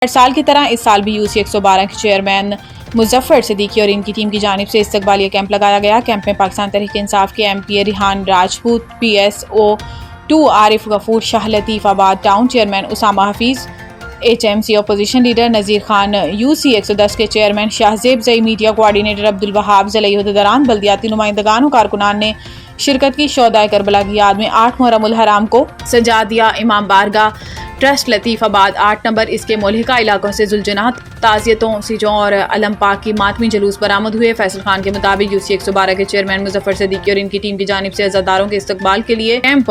ہر سال کی طرح اس سال بھی UC 112 کے چیئرمین مظفر صدیقی اور ان کی ٹیم کی جانب سے استقبالیہ کیمپ لگایا گیا۔ کیمپ میں پاکستان تحریک انصاف کے MP ریحان راجپوت، PSO2 عارف غفور، Shah Latifabad town chairman Usama Hafeez, HMC opposition leader Nazir Khan, UC 110 کے چیئرمین شاہ زیب زئی، میڈیا کوارڈینیٹر عبدالوہاب، ضلعی عہدیداران، بلدیاتی نمائندگان و کارکنان نے شرکت کی۔ شہدائے کربلا کی یاد میں 8 محرم الحرام کو سجادیہ امام بارگاہ ٹرسٹ لطیف آباد 8 نمبر اس کے ملحقہ علاقوں سے ذوالجناح تعزیتوں، سیجوں اور علم پاک کی ماتمی جلوس برآمد ہوئے۔ فیصل خان کے مطابق UC 112 کے چیئرمین مظفر صدیقی اور ان کی ٹیم کی جانب سے عزاداروں کے استقبال کے لیے کیمپ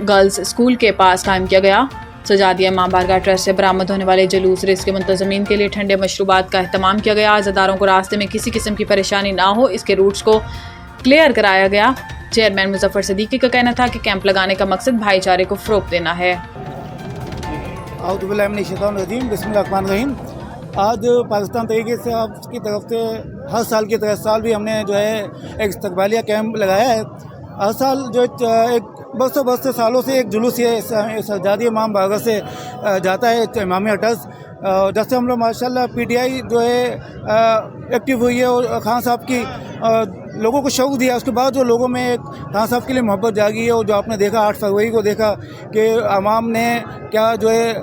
گرلز اسکول کے پاس قائم کیا گیا۔ سجادیہ امام بارگاہ ٹرسٹ سے برآمد ہونے والے جلوس ریس کے منتظمین کے لیے ٹھنڈے مشروبات کا اہتمام کیا گیا۔ عزاداروں کو راستے میں کسی قسم کی پریشانی نہ ہو، اس کے روٹس کو کلیئر کرایا گیا۔ چیئرمین مظفر صدیقی کا کہنا تھا کہ کیمپ لگانے کا مقصد بھائی چارے کو فروغ دینا ہے۔ اعوذ باللہ من الشیطان الرجیم، بسم اللہ الرحمن الرحیم۔ آج پاکستان تحریک انصاف کی طرف سے ہر سال کی طرح سال بھی ہم نے جو ہے ایک استقبالیہ کیمپ لگایا ہے۔ ہر سال جو ایک برسوں سالوں سے ایک جلوس یہ سجادیہ امام بارگاہ سے جاتا ہے امامیہ ٹرسٹ۔ جب سے ہم لوگ ماشاءاللہ PTI جو ہے ایکٹیو ہوئی ہے اور خان صاحب کی لوگوں کو شوق دیا، اس کے بعد جو لوگوں میں ایک خان صاحب کے لیے محبت جاگی ہے، اور جو آپ نے دیکھا 8 فروری کو دیکھا کہ عوام نے کیا جو ہے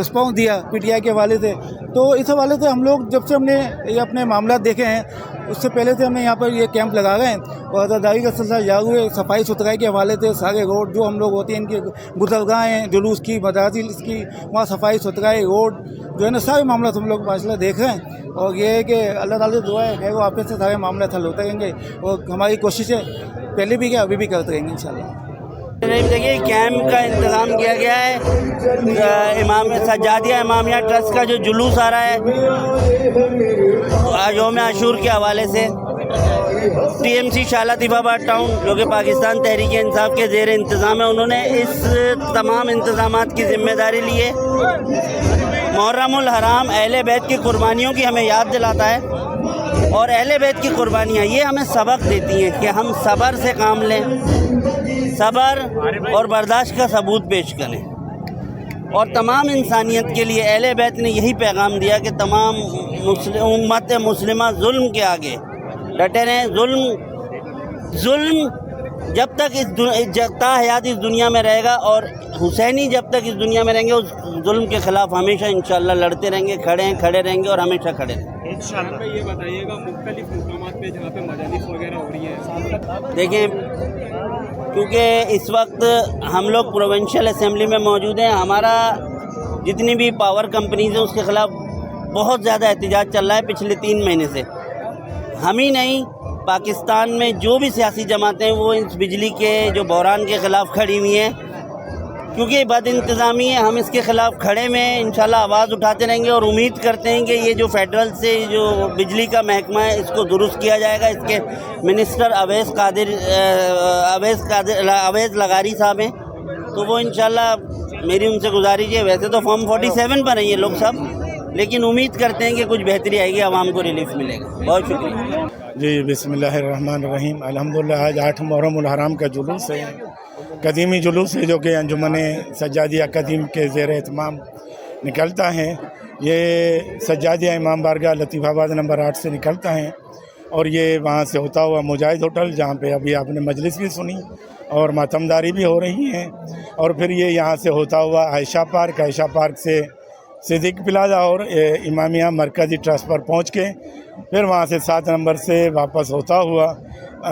رسپانس دیا PTI کے حوالے سے، تو اس حوالے سے ہم لوگ جب سے ہم نے یہ اپنے معاملات دیکھے ہیں اس سے پہلے سے ہم نے یہاں پر یہ کیمپ لگا رہے ہیں، اور عزاداری کا سلسلہ جاری ہوئے۔ صفائی ستھرائی کے حوالے سے سارے روڈ جو ہم لوگ ہوتے ہیں ان کے گزرگاہ ہیں، جلوس کی، مدارس کی، وہاں صفائی ستھرائی، روڈ جو ہے نا، سارے معاملات ہم لوگ ماشاءاللہ دیکھ رہے ہیں، اور یہ ہے کہ اللہ تعالیٰ سے دعا ہے خیر و عافیت سے سارے معاملات حل ہوتے رہیں گے، اور ہماری کوشش ہے پہلے بھی کیا ابھی بھی کرتے رہیں گے انشاءاللہ۔ دیکھیے کیمپ کا انتظام کیا گیا ہے امام سجادیہ امامیہ ٹرسٹ کا جو جلوس آ رہا ہے یوم عاشور کے حوالے سے، TMC شاہ لطیف آباد ٹاؤن جو کہ پاکستان تحریک انصاف کے زیر انتظام ہے، انہوں نے اس تمام انتظامات کی ذمہ داری لی ہے۔ محرم الحرام اہل بیت کی قربانیوں کی ہمیں یاد دلاتا ہے، اور اہل بیت کی قربانیاں یہ ہمیں سبق دیتی ہیں کہ ہم صبر سے کام لیں، صبر اور برداشت کا ثبوت پیش کریں، اور تمام انسانیت کے لیے اہل بیت نے یہی پیغام دیا کہ تمام امت مسلمہ ظلم کے آگے ڈٹے رہیں۔ ظلم جب تک تا حیات اس دنیا میں رہے گا، اور حسینی جب تک اس دنیا میں رہیں گے اس ظلم کے خلاف ہمیشہ انشاءاللہ لڑتے رہیں گے، کھڑے رہیں گے اور ہمیشہ کھڑے رہیں گے انشاءاللہ۔ یہ بتائیے گا مختلف مقامات پہ جہاں پہ مجالس وغیرہ ہو رہی ہیں، دیکھیں کیونکہ اس وقت ہم لوگ پروونشل اسمبلی میں موجود ہیں، ہمارا جتنی بھی پاور کمپنیز ہیں اس کے خلاف بہت زیادہ احتجاج چل رہا ہے پچھلے 3 مہینے سے۔ ہم ہی نہیں، پاکستان میں جو بھی سیاسی جماعتیں وہ اس بجلی کے جو بحران کے خلاف کھڑی ہوئی ہیں، کیونکہ بد انتظامی ہے، ہم اس کے خلاف کھڑے میں انشاءاللہ آواز اٹھاتے رہیں گے، اور امید کرتے ہیں کہ یہ جو فیڈرل سے جو بجلی کا محکمہ ہے اس کو درست کیا جائے گا۔ اس کے منسٹر اویس لغاری صاحب ہیں، تو وہ انشاءاللہ میری ان سے گزارش ہے، ویسے تو فارم 47 پر ہیں یہ لوگ سب، لیکن امید کرتے ہیں کہ کچھ بہتری آئے گی، عوام کو ریلیف ملے گا۔ بہت شکریہ جی، بسم اللہ الرحمن الرحیم۔ الحمدللہ آج 8 محرم الحرام کا جلوس ہے، قدیمی جلوس ہے جو کہ انجمن سجادیہ قدیم کے زیر اہتمام نکلتا ہے۔ یہ سجادیہ امام بارگاہ لطیف آباد نمبر 8 سے نکلتا ہے، اور یہ وہاں سے ہوتا ہوا مجاہد ہوٹل جہاں پہ ابھی آپ نے مجلس بھی سنی اور ماتمداری بھی ہو رہی ہے، اور پھر یہ یہاں سے ہوتا ہوا عائشہ پارک سے صدیق پلازا اور امامیہ مرکزی ٹرسٹ پر پہنچ کے پھر وہاں سے 7 نمبر سے واپس ہوتا ہوا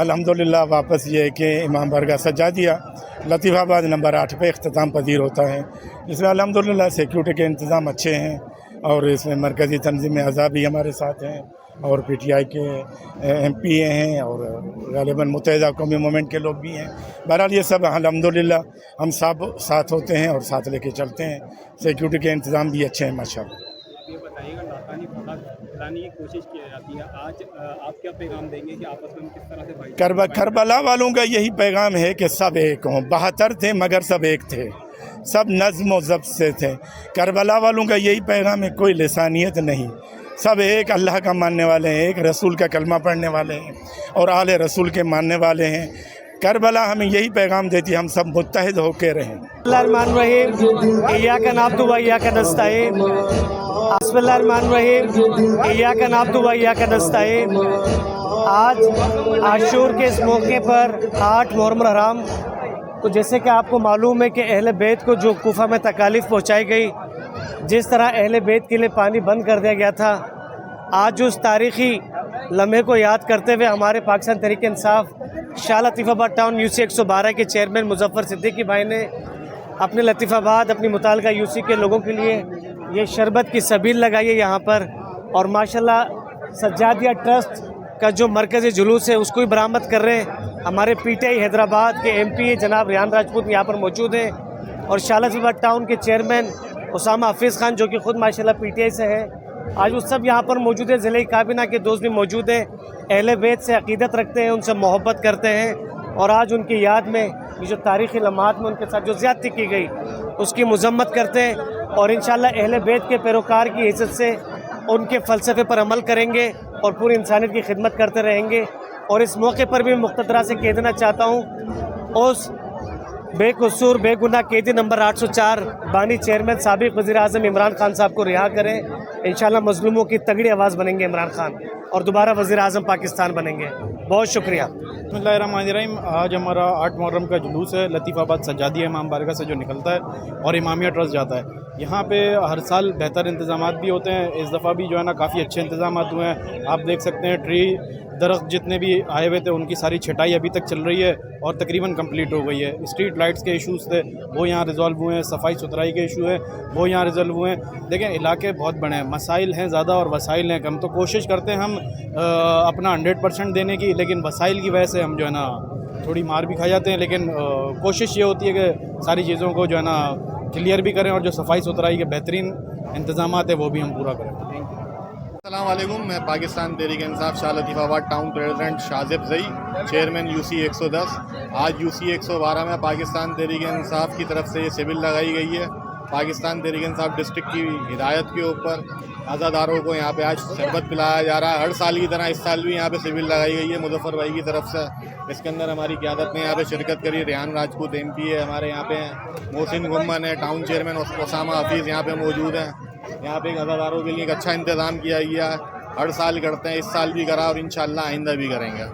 الحمدللہ واپس یہ کہ امام بارگاہ سجادیہ لطیف آباد نمبر 8 پہ اختتام پذیر ہوتا ہے، جس میں الحمدللہ سیکیورٹی کے انتظام اچھے ہیں، اور اس میں مرکزی تنظیم اعضاء بھی ہمارے ساتھ ہیں، اور PTI کے MP ہیں، اور غالباً متحدہ قومی موومنٹ کے لوگ بھی ہیں۔ بہرحال یہ سب الحمدللہ ہم سب ساتھ ہوتے ہیں اور ساتھ لے کے چلتے ہیں، سیکیورٹی کے انتظام بھی اچھے ہیں ماشاءاللہ۔ یہ بتائیے گا لاطانی پھیلانے کی کوشش کی جاتی ہے، آج آپ کیا پیغام دیں گے کہ آپس میں کس طرح سے کربلا والوں کا یہی پیغام ہے کہ سب ایک ہوں، 72 تھے مگر سب ایک تھے، سب نظم و ضبط سے تھے۔ کربلا والوں کا یہی پیغام ہے، کوئی لسانیت نہیں، سب ایک اللہ کا ماننے والے ہیں، ایک رسول کا کلمہ پڑھنے والے ہیں، اور آل رسول کے ماننے والے ہیں۔ کربلا ہمیں یہی پیغام دیتی ہے، ہم سب متحد ہو کے رہیں۔ بسم اللہ الرحمن الرحیم، ایاک نعبد و ایاک نستعین۔ بسم اللہ الرحمن الرحیم، ایاک نعبد و ایاک نستعین۔ آج عاشور کے اس موقع پر 8 محرم الحرام، تو جیسے کہ آپ کو معلوم ہے کہ اہل بیت کو جو کوفہ میں تکالیف پہنچائی گئی، جس طرح اہل بیت کے لیے پانی بند کر دیا گیا تھا، آج اس تاریخی لمحے کو یاد کرتے ہوئے ہمارے Pakistan Tehreek Insaf Shah Latifabad town UC 112 کے چیئرمین مظفر صدیقی بھائی نے اپنے لطیف آباد اپنی متعلقہ UC کے لوگوں کے لیے یہ شربت کی سبیل لگائی ہے یہاں پر، اور ماشاءاللہ سجادیہ ٹرسٹ کا جو مرکزی جلوس ہے اس کو بھی برآمد کر رہے ہیں۔ ہمارے PTI حیدرآباد کے MP جناب ریحان راجپوت یہاں پر موجود ہیں، اور شاہ لطیف آباد ٹاؤن کے چیئرمین اسامہ حفیظ خان جو کہ خود ماشاءاللہ PTI سے ہیں، آج وہ سب یہاں پر موجود ہیں۔ ضلعی کابینہ کے دوست بھی موجود ہیں، اہل بیت سے عقیدت رکھتے ہیں، ان سے محبت کرتے ہیں، اور آج ان کی یاد میں یہ جو تاریخی لمحات میں ان کے ساتھ جو زیادتی کی گئی اس کی مذمت کرتے ہیں، اور انشاءاللہ اہل بیت کے پیروکار کی حیثیت سے ان کے فلسفے پر عمل کریں گے اور پوری انسانیت کی خدمت کرتے رہیں گے۔ اور اس موقع پر بھی مقتدرہ سے کہہ دینا چاہتا ہوں، اس بے قصور بے گناہ قیدی نمبر 804 بانی چیئرمین سابق وزیر اعظم عمران خان صاحب کو رہا کریں۔ انشاءاللہ مظلوموں کی تگڑی آواز بنیں گے عمران خان، اور دوبارہ وزیر اعظم پاکستان بنیں گے۔ بہت شکریہ۔ بسم اللہ الرحمن الرحیم، آج ہمارا 8 محرم کا جلوس ہے، لطیف آباد سجادیہ امام بارگاہ سے جو نکلتا ہے اور امامیہ ٹرسٹ جاتا ہے۔ یہاں پہ ہر سال بہتر انتظامات بھی ہوتے ہیں، اس دفعہ بھی جو ہے نا کافی اچھے انتظامات ہوئے ہیں۔ آپ دیکھ سکتے ہیں درخت جتنے بھی آئے ہوئے تھے ان کی ساری چھٹائی ابھی تک چل رہی ہے اور تقریباً کمپلیٹ ہو گئی ہے۔ اسٹریٹ لائٹس کے ایشوز تھے وہ یہاں ریزالو ہوئے ہیں، صفائی ستھرائی کے ایشو ہیں وہ یہاں ریزالو ہوئے ہیں۔ دیکھیں علاقے بہت بڑے ہیں، مسائل ہیں زیادہ اور وسائل ہیں کم، تو کوشش کرتے ہیں ہم اپنا 100% دینے کی، لیکن وسائل کی وجہ سے ہم جو ہے نا تھوڑی مار بھی کھا جاتے ہیں، لیکن کوشش یہ ہوتی ہے کہ ساری چیزوں کو جو ہے نا کلیئر بھی کریں، اور جو صفائی ستھرائی کے بہترین انتظامات ہیں وہ بھی ہم پورا کریں۔ السلام علیکم، میں Pakistan Tehreek Insaf Shah Latifabad town president Shazaib Zai, chairman UC 110۔ آج UC 112 میں پاکستان تحریک انصاف کی طرف سے یہ سبل لگائی گئی ہے۔ پاکستان تحریک انصاف ڈسٹرکٹ کی ہدایت کے اوپر عزاداروں کو یہاں پہ آج شربت پلایا جا رہا ہے۔ ہر سال کی طرح اس سال بھی یہاں پہ سبل لگائی گئی ہے مظفر بھائی کی طرف سے۔ اس کے اندر ہماری قیادت نے یہاں پہ شرکت کری، ریحان راجپوت MP ہے ہمارے یہاں پہ ہیں، محسن گمن ہے، ٹاؤن چیئرمین اسامہ حفیظ یہاں پہ موجود ہیں۔ یہاں پہ عزاداروں کے لیے ایک اچھا انتظام کیا گیا ہے، ہر سال کرتے ہیں، اس سال بھی کرا اور انشاءاللہ آئندہ بھی کریں گے۔